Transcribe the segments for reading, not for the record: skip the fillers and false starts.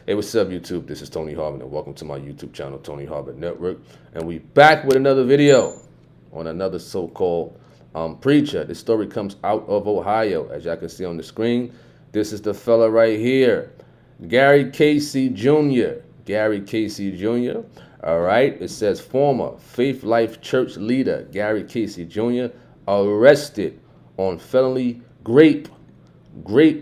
Hey, what's up, YouTube? This is Tony Harvin, and welcome to my YouTube channel, Tony Harvin Network. And we back with another video on another so-called preacher. This story comes out of Ohio, as y'all can see on the screen. This is the fella right here, Gary Keesee Jr. Gary Keesee Jr. All right. It says former Faith Life Church leader Gary Keesee Jr. arrested on felony grape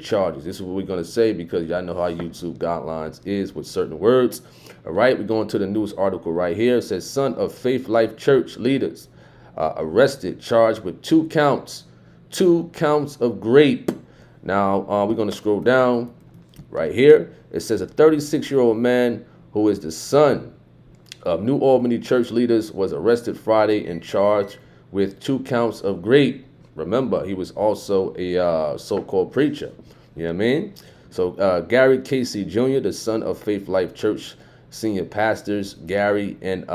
charges. This is what we're going to say because y'all know how YouTube guidelines is with certain words. All right, we're going to the news article right here. It says son of Faith Life Church leaders arrested, charged with two counts of grape. Now we're going to scroll down right here. It says a 36-year-old man who is the son of New Albany church leaders was arrested Friday and charged with 2 counts of grape. Remember, he was also a so-called preacher. You know what I mean? So Gary Keesee Jr., the son of Faith Life Church senior pastors Gary and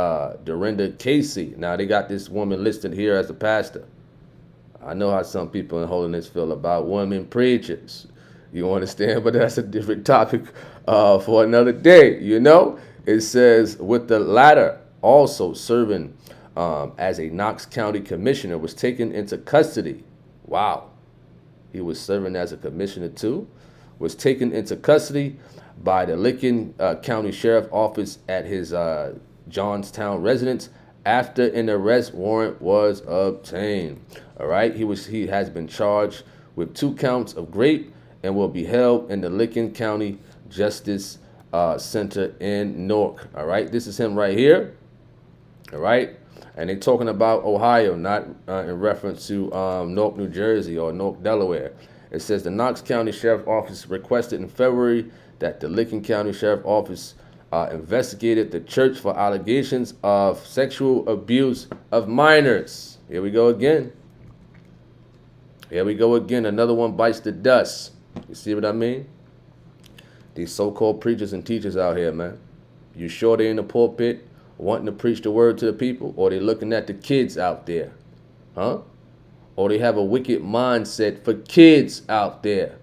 Dorinda Keesee. Now, they got this woman listed here as a pastor. I know how some people in holiness feel about women preachers. You understand? But that's a different topic for another day, you know? It says, with the latter also serving as a Knox County commissioner, was taken into custody. Wow. He was serving as a commissioner too. Was taken into custody by the Licking County Sheriff Office at his Johnstown residence after an arrest warrant was obtained. All right. He has been charged with 2 counts of grape and will be held in the Licking County Justice Center in Newark. All right. This is him right here. All right. And they're talking about Ohio, not in reference to Newark, New Jersey or Newark, Delaware. It says the Knox County Sheriff Office requested in February that the Licking County Sheriff Office investigated the church for allegations of sexual abuse of minors. Here we go again. Here we go again. Another one bites the dust. You see what I mean? These so-called preachers and teachers out here, man. You sure they in the pulpit wanting to preach the word to the people, or they looking at the kids out there, huh? Or they have a wicked mindset for kids out there.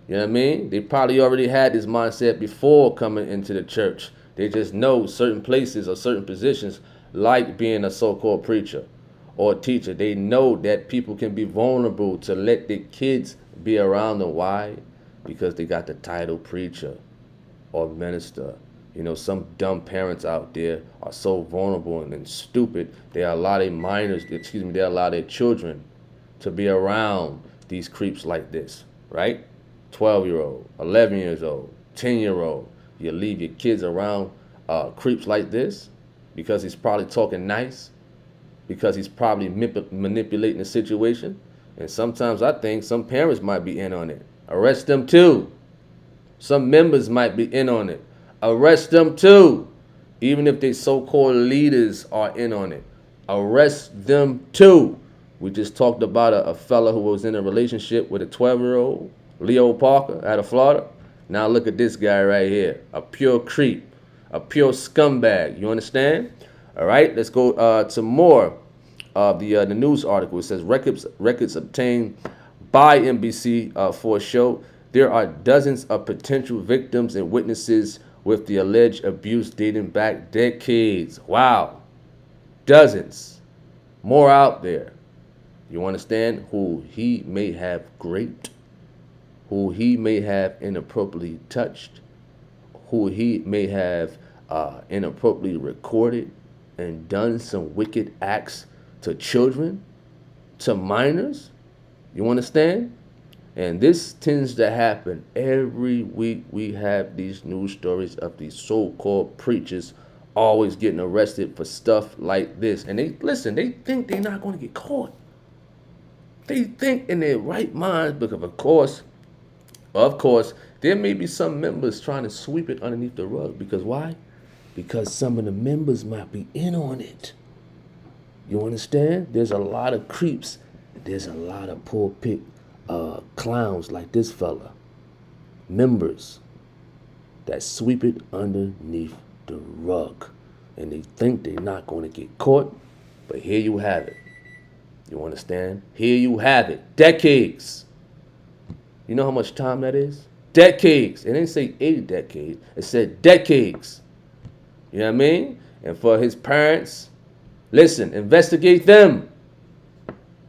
You know what I mean? They probably already had this mindset before coming into the church. They just know certain places or certain positions, like being a so-called preacher or teacher. They know that people can be vulnerable to let their kids be around them. Why? Because they got the title preacher or minister. You know, some dumb parents out there are so vulnerable and stupid. They allow their minors, they allow their children to be around these creeps like this, right? 12-year-old, 11 years old, 10-year-old. You leave your kids around creeps like this because he's probably talking nice, because he's probably manipulating the situation. And sometimes I think some parents might be in on it. Arrest them too. Some members might be in on it. Arrest them too. Even if they so-called leaders are in on it. Arrest them too. We just talked about a fella who was in a relationship with a 12-year-old, Leo Parker, out of Florida. Now look at this guy right here. A pure creep. A pure scumbag. You understand? All right, let's go to more of the news article. It says records obtained by NBC for a show. There are dozens of potential victims and witnesses with the alleged abuse dating back decades. Wow. Dozens. More out there. You understand? Who he may have raped, who he may have inappropriately touched, who he may have inappropriately recorded and done some wicked acts to children, to minors. You understand? And this tends to happen every week. We have these news stories of these so-called preachers always getting arrested for stuff like this. And they think they're not going to get caught. They think in their right minds because, of course, there may be some members trying to sweep it underneath the rug. Because why? Because some of the members might be in on it. You understand? There's a lot of creeps. There's a lot of pulpit clowns like this fella, members that sweep it underneath the rug, and they think they're not going to get caught, but here you have it. You understand? Here you have it. Decades. You know how much time that is? Decades. It didn't say 80 decades. It said decades. You know what I mean? And for his parents, listen, investigate them.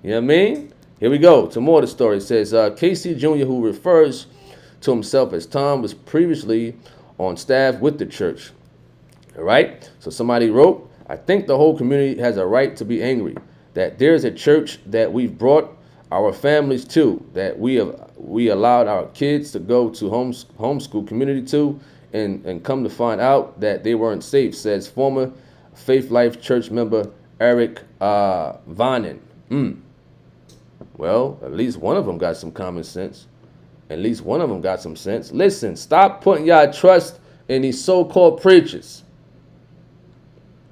You know what I mean? Here we go. Some more of the story. It says, Keesee Jr., who refers to himself as Tom, was previously on staff with the church. All right? So somebody wrote, I think the whole community has a right to be angry that there's a church that we've brought our families to, that we allowed our kids to go to homeschool community to, and come to find out that they weren't safe, says former Faith Life Church member Eric Vanen. Well, at least one of them got some common sense. At least one of them got some sense. Listen, stop putting y'all trust in these so-called preachers.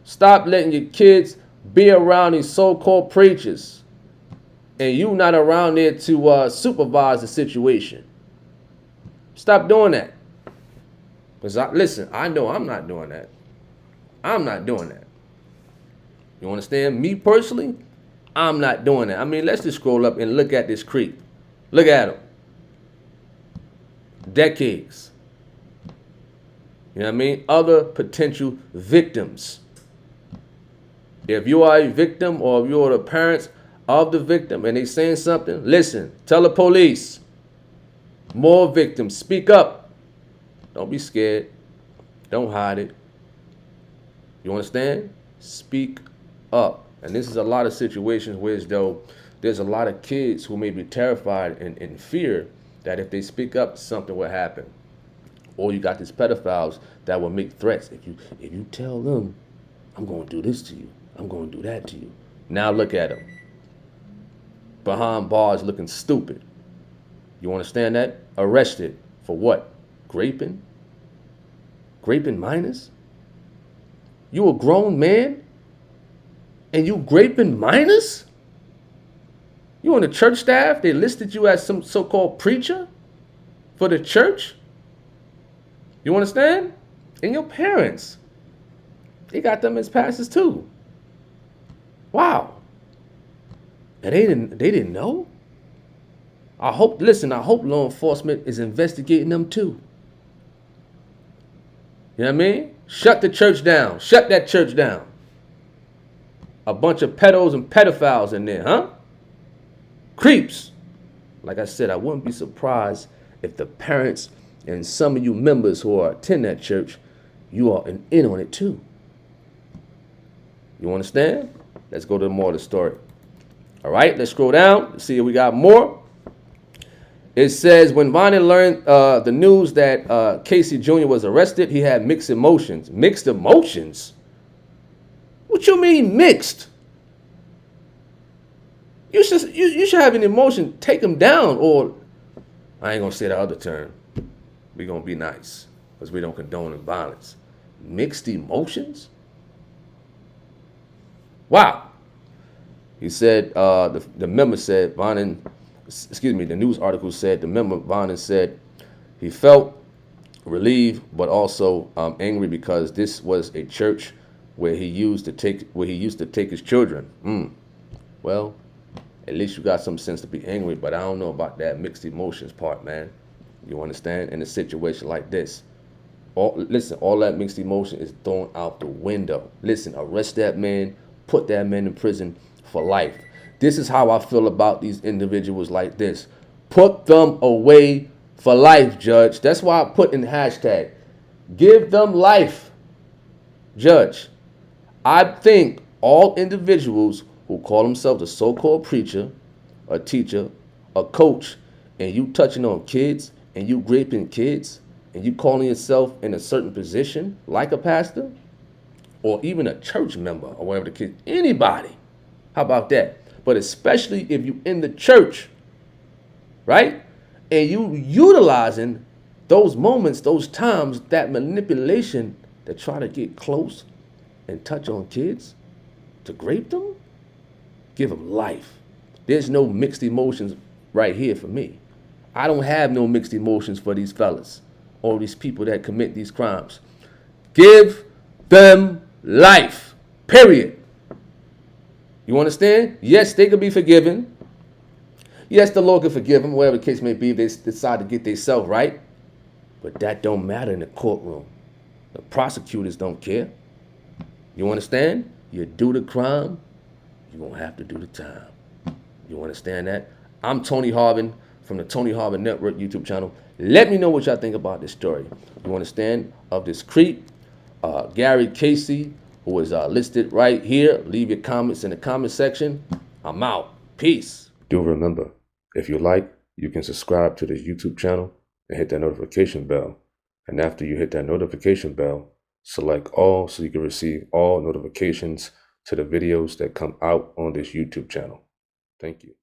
Stop letting your kids be around these so-called preachers, and you not around there to supervise the situation. Stop doing that. Because, listen, I know I'm not doing that. I'm not doing that. You understand? Me personally, I'm not doing that. I mean, let's just scroll up and look at this creep. Look at him. Decades. You know what I mean? Other potential victims. If you are a victim, or if you're the parents of the victim and they saying something, listen, tell the police. More victims, speak up. Don't be scared. Don't hide it. You understand? Speak up. And this is a lot of situations where, as though there's a lot of kids who may be terrified and in fear that if they speak up, something will happen. Or you got these pedophiles that will make threats. If you tell them, I'm going to do this to you, I'm going to do that to you. Now look at them. Behind bars looking stupid. You understand that? Arrested for what? Raping? Raping minors? You a grown man and you raping minors? You on the church staff? They listed you as some so-called preacher for the church? You understand? And your parents, they got them as pastors too. Wow. And they didn't know? I hope law enforcement is investigating them too. You know what I mean? Shut the church down. Shut that church down. A bunch of pedos and pedophiles in there, huh? Creeps. Like I said, I wouldn't be surprised if the parents and some of you members who are attend that church, you are in on it too. You understand? Let's go to more of the story. All right, let's scroll down. See if we got more. It says, when Vonnie learned the news that Keesee Jr. was arrested, he had mixed emotions. Mixed emotions? What you mean mixed? You should have an emotion. Take him down, or I ain't going to say the other term. We're going to be nice because we don't condone violence. Mixed emotions? Wow. He said, the member said, the news article said, the member Vonnie said he felt relieved but also angry because this was a church where he used to take his children. Well, at least you got some sense to be angry, but I don't know about that mixed emotions part, man. You understand? In a situation like this, all that mixed emotion is thrown out the window. Listen, arrest that man, put that man in prison for life. This is how I feel about these individuals like this. Put them away for life, Judge. That's why I put in the hashtag. Give them life, Judge. I think all individuals who call themselves a so-called preacher, a teacher, a coach, and you touching on kids, and you raping kids, and you calling yourself in a certain position, like a pastor, or even a church member, or whatever the case, anybody. How about that? But especially if you in the church, right? And you utilizing those moments, those times, that manipulation to try to get close and touch on kids, to grape them, give them life. There's no mixed emotions right here for me. I don't have no mixed emotions for these fellas or these people that commit these crimes. Give them life, period. You understand? Yes, they could be forgiven. Yes, the Lord could forgive them, whatever the case may be, if they decide to get themselves right. But that don't matter in the courtroom. The prosecutors don't care. You understand? You do the crime, you won't have to do the time. You understand that? I'm Tony Harvin from the Tony Harvin Network YouTube channel. Let me know what y'all think about this story. You understand? Of this creep, Gary Keesee, who is listed right here. Leave your comments in the comment section. I'm out. Peace. Do remember, if you like, you can subscribe to this YouTube channel and hit that notification bell. And after you hit that notification bell, select all so you can receive all notifications to the videos that come out on this YouTube channel. Thank you.